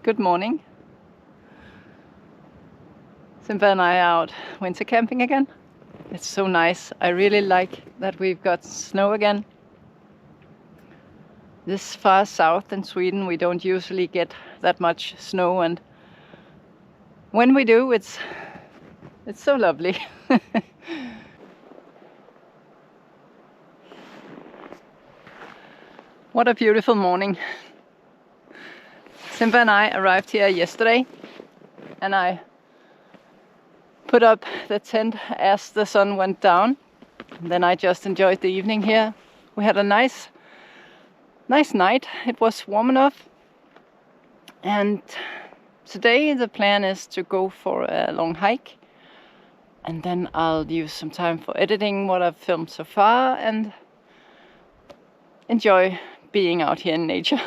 Good morning. Simba and I are out winter camping again. It's so nice. I really like that we've got snow again. This far south in Sweden we don't usually get that much snow, and when we do it's so lovely. What a beautiful morning. Simba and I arrived here yesterday, and I put up the tent as the sun went down. And then I just enjoyed the evening here. We had a nice night. It was warm enough. And today the plan is to go for a long hike. And then I'll use some time for editing what I've filmed so far and enjoy being out here in nature.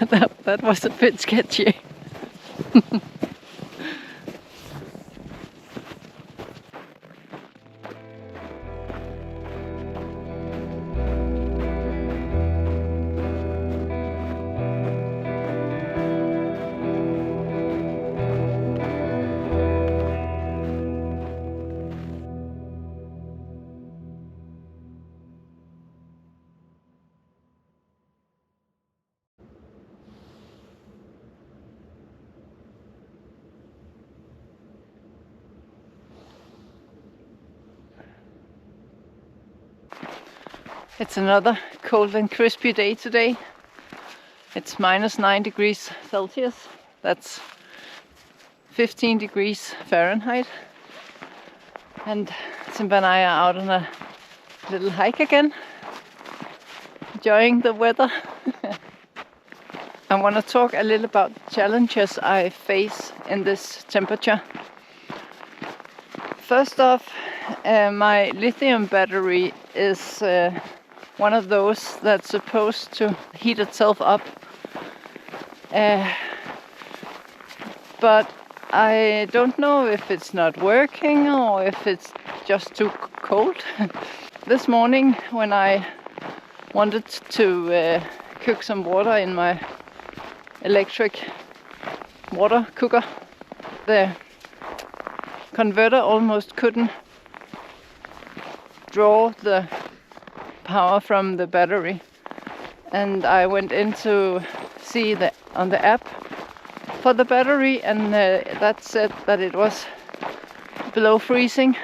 that was a bit sketchy. It's another cold and crispy day today. It's -9 degrees Celsius. That's 15 degrees Fahrenheit. And Simba and I are out on a little hike again, enjoying the weather. I want to talk a little about the challenges I face in this temperature. First off, my lithium battery is one of those that's supposed to heat itself up. But I don't know if it's not working or if it's just too cold. This morning when I wanted to cook some water in my electric water cooker, the converter almost couldn't draw the power from the battery, and I went in to see on the app for the battery, and that said that it was below freezing.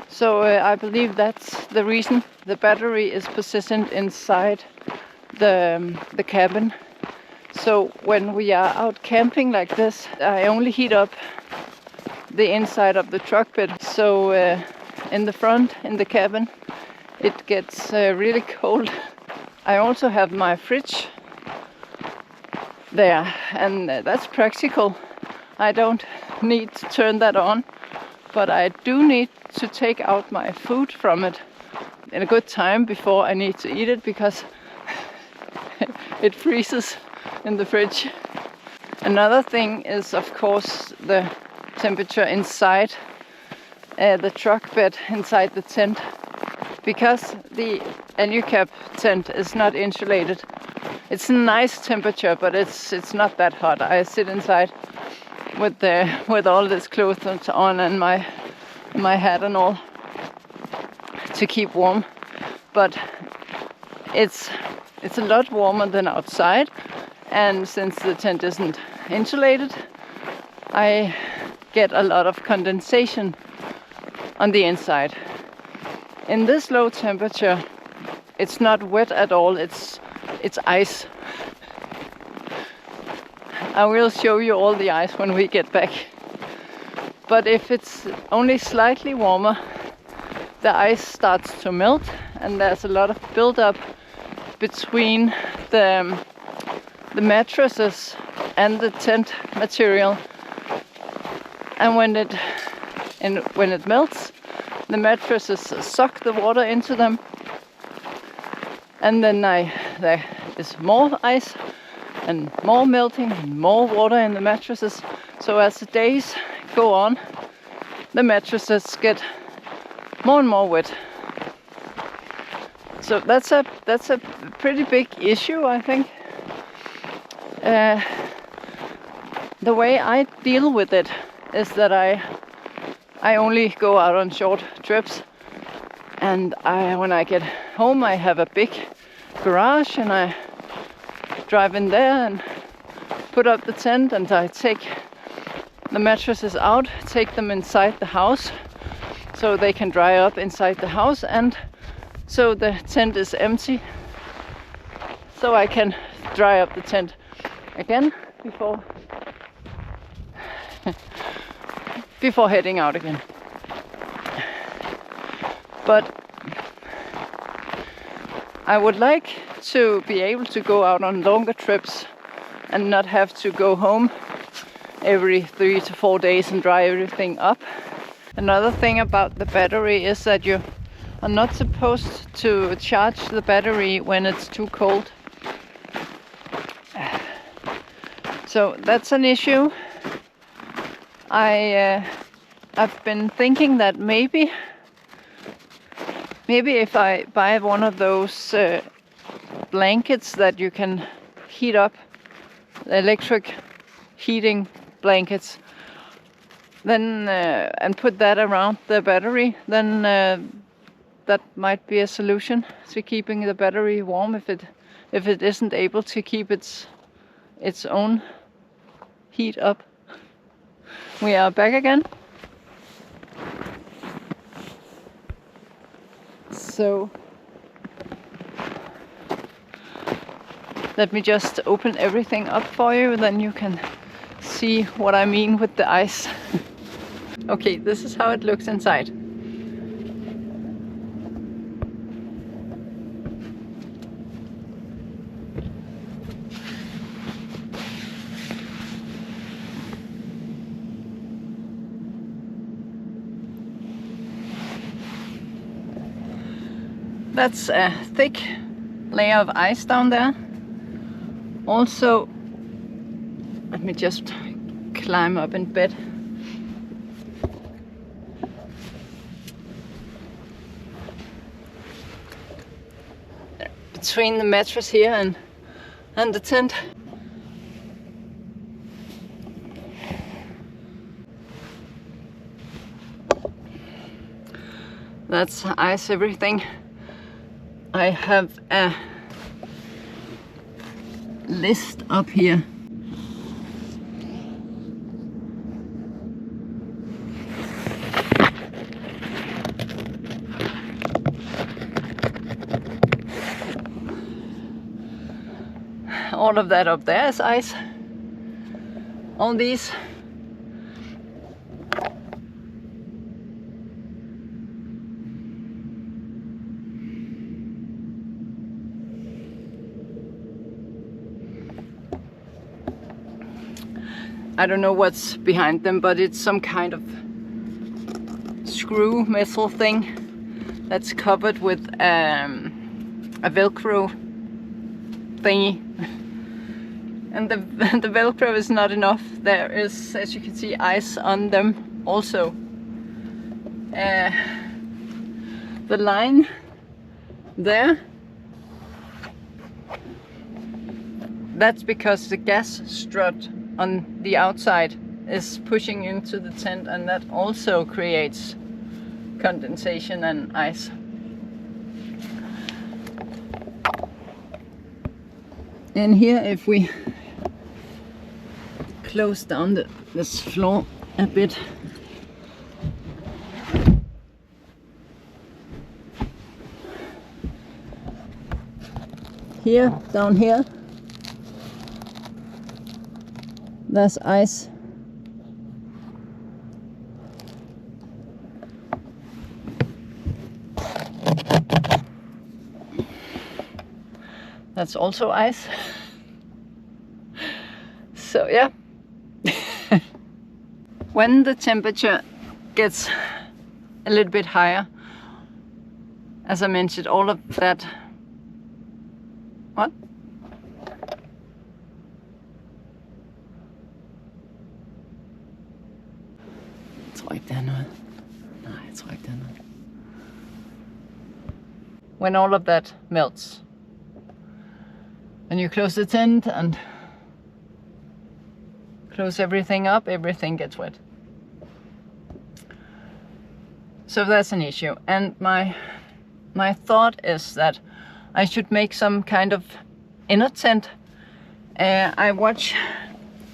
So I believe that's the reason the battery is positioned inside the cabin. So when we are out camping like this, I only heat up the inside of the truck bed. So in the front, in the cabin, it gets really cold. I also have my fridge there, and that's practical. I don't need to turn that on, but I do need to take out my food from it in a good time before I need to eat it, because it freezes in the fridge. Another thing is, of course, the temperature inside the truck bed, inside the tent, because the Alu-Cab tent is not insulated. It's a nice temperature, but it's not that hot. I sit inside with all this clothes on and my hat and all to keep warm, but it's a lot warmer than outside. And since the tent isn't insulated, I get a lot of condensation on the inside. In this low temperature, it's not wet at all, it's ice. I will show you all the ice when we get back. But if it's only slightly warmer, the ice starts to melt, and there's a lot of buildup between the mattresses and the tent material. And when it melts, the mattresses suck the water into them, and then there is more ice and more melting and more water in the mattresses. So as the days go on, the mattresses get more and more wet. So that's a pretty big issue, I think. The way I deal with it is that I only go out on short trips, and when I get home I have a big garage, and I drive in there and put up the tent, and I take the mattresses out, take them inside the house so they can dry up inside the house, and so the tent is empty, so I can dry up the tent again before heading out again. But I would like to be able to go out on longer trips and not have to go home every 3 to 4 days and dry everything up. Another thing about the battery is that you are not supposed to charge the battery when it's too cold. So that's an issue. I've been thinking that maybe if I buy one of those blankets that you can heat up, electric heating blankets, then and put that around the battery, then that might be a solution to keeping the battery warm if it isn't able to keep its own heat up. We are back again. So let me just open everything up for you, then you can see what I mean with the ice. Okay, this is how it looks inside. That's a thick layer of ice down there. Also, let me just climb up in bed. Between the mattress here and the tent. That's ice everything. I have a list up here. All of that up there is ice. All these. I don't know what's behind them, but it's some kind of screw metal thing that's covered with a Velcro thingy. And the Velcro is not enough. There is, as you can see, ice on them also. The line there, that's because the gas strut on the outside is pushing into the tent, and that also creates condensation and ice. And here, if we close down this floor a bit, here, down here, there's ice. That's also ice. So yeah. When the temperature gets a little bit higher, as I mentioned, all of that. What? Tryk der noget. Nej, tryk der noget. When all of that melts, and you close the tent and close everything up, everything gets wet. So that's an issue. And my thought is that I should make some kind of inner tent. I watch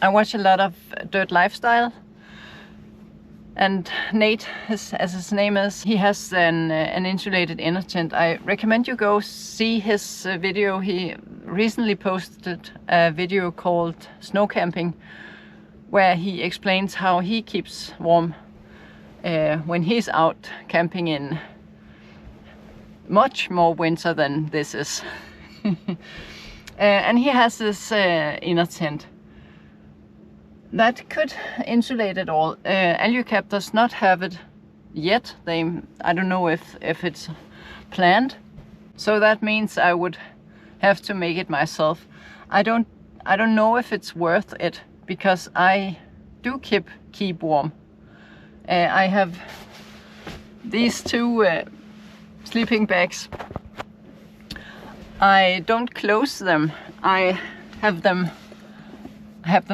a lot of Dirt Lifestyle, and Nate, as his name is, he has an insulated inner tent. I recommend you go see his video. He recently posted a video called Snow Camping, where he explains how he keeps warm when he's out camping in much more winter than this is. And he has this inner tent that could insulate it all. Alu-Cab does not have it yet. I don't know if it's planned. So that means I would have to make it myself. I don't know if it's worth it because I do keep warm. I have these two sleeping bags. I don't close them. I have them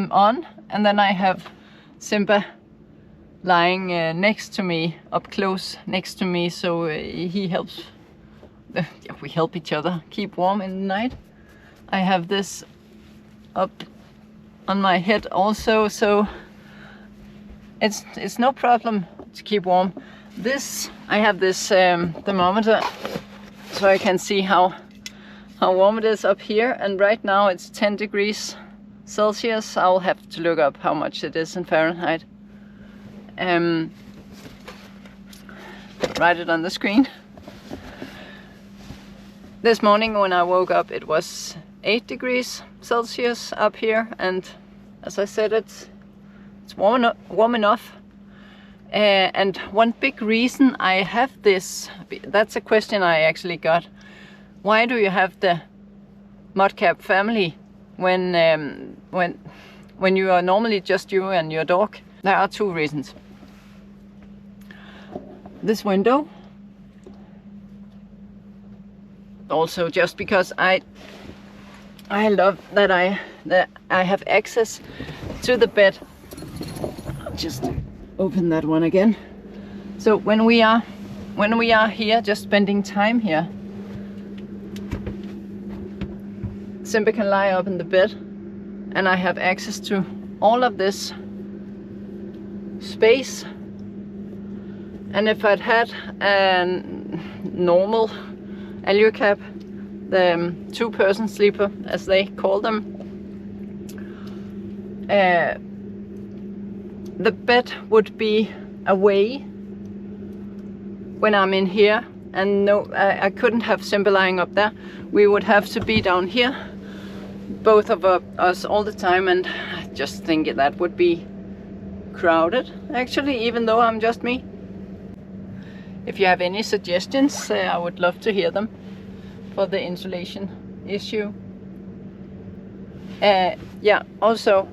on, and then I have Simba lying next to me, up close next to me, so he helps. We help each other keep warm in the night. I have this up on my head also, so it's no problem to keep warm. I have this thermometer, so I can see how warm it is up here, and right now it's 10 degrees Celsius. I'll have to look up how much it is in Fahrenheit. Write it on the screen. This morning when I woke up, it was 8 degrees Celsius up here, and as I said, it's warm enough. And one big reason I have this, that's a question I actually got. Why do you have the ModCAP family when you are normally just you and your dog? There are two reasons. This window. Also just because I love that I have access to the bed. I'll just open that one again. So when we are here, just spending time here, Simba can lie up in the bed, and I have access to all of this space. And if I'd had a normal Alu-Cab, the two-person sleeper, as they call them, the bed would be away when I'm in here, and no, I couldn't have Simba lying up there. We would have to be down here, both of us all the time, and I just think that would be crowded, actually, even though I'm just me. If you have any suggestions, I would love to hear them for the insulation issue. Yeah, also,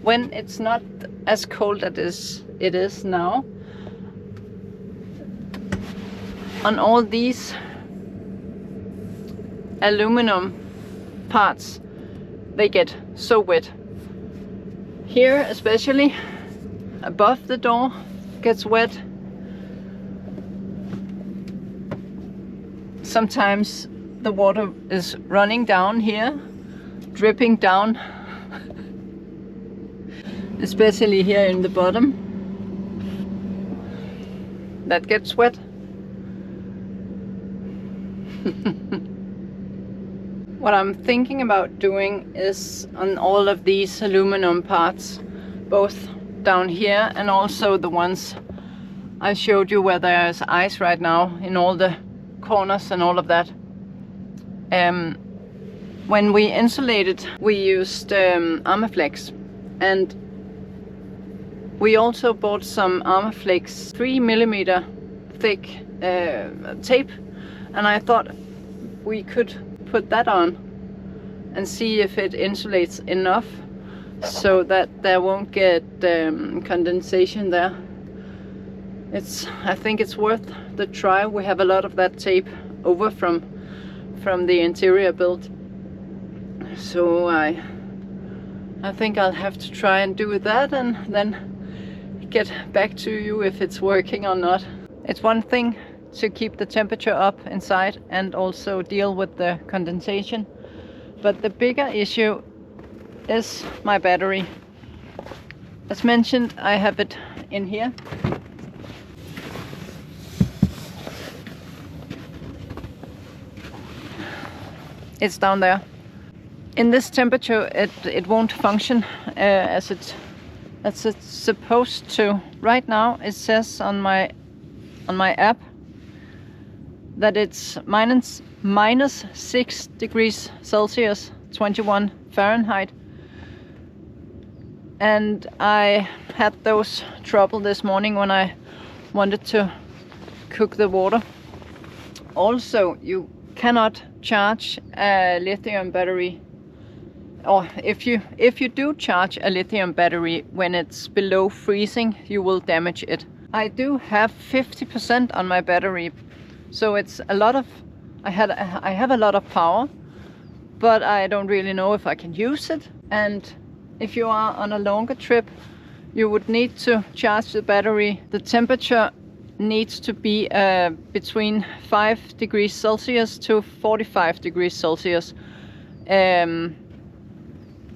when it's not as cold as it is now, on all these aluminum parts, they get so wet. Here especially, above the door, gets wet. Sometimes the water is running down here, dripping down, especially here in the bottom. That gets wet. What I'm thinking about doing is on all of these aluminum parts, both down here and also the ones I showed you where there's ice right now in all the corners and all of that. When we insulated, we used Armaflex, and we also bought some Armaflex 3mm thick tape, and I thought we could put that on and see if it insulates enough so that there won't get condensation there. I think it's worth the try. We have a lot of that tape over from the interior build, so I think I'll have to try and do that and then get back to you if it's working or not. It's one thing to keep the temperature up inside and also deal with the condensation, but the bigger issue is my battery. As mentioned, I have it in here. It's down there. In this temperature, it won't function as it's supposed to. Right now, it says on my app that it's minus 6 degrees Celsius, 21 Fahrenheit. And I had those trouble this morning when I wanted to cook the water. Also, you cannot charge a lithium battery or if you do charge a lithium battery when it's below freezing, you will damage it. I do have 50% on my battery, so it's a lot of, I have a lot of power, but I don't really know if I can use it. And if you are on a longer trip, you would need to charge the battery. The temperature needs to be between 5 degrees Celsius to 45 degrees Celsius.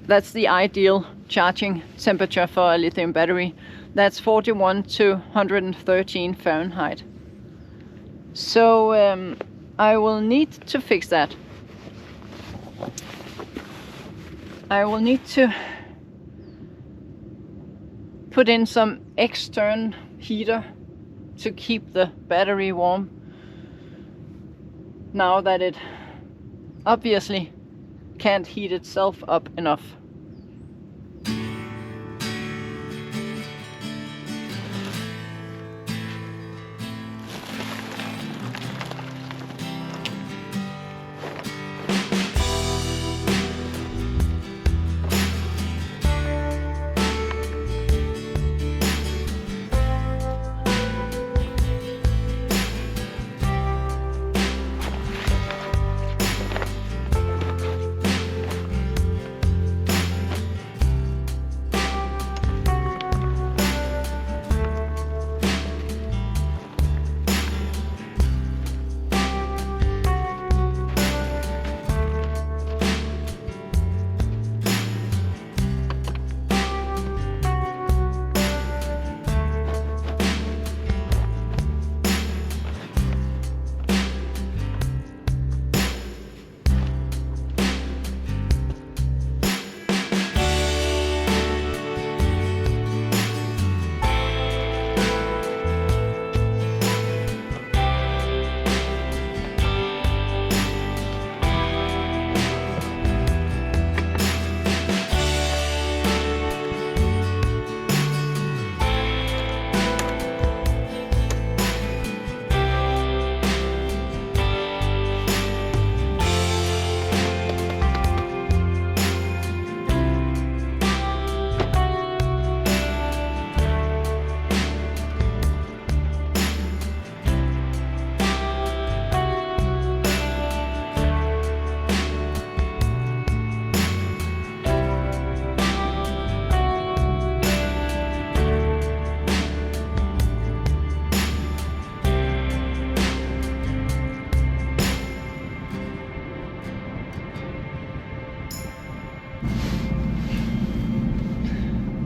That's the ideal charging temperature for a lithium battery. That's 41 to 113 Fahrenheit. So I will need to fix that. I will need to put in some external heater to keep the battery warm, now that it obviously can't heat itself up enough.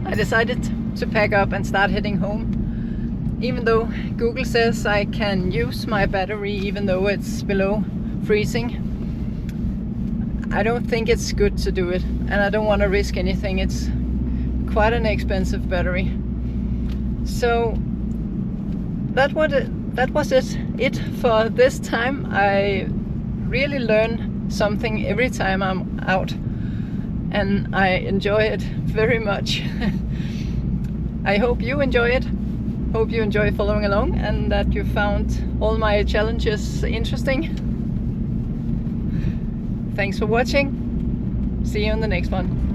I decided to pack up and start heading home. Even though Google says I can use my battery even though it's below freezing, I don't think it's good to do it, and I don't want to risk anything. It's quite an expensive battery. So that was it for this time. I really learn something every time I'm out, and I enjoy it very much. I hope you enjoy it. Hope you enjoy following along and that you found all my challenges interesting. Thanks for watching. See you in the next one.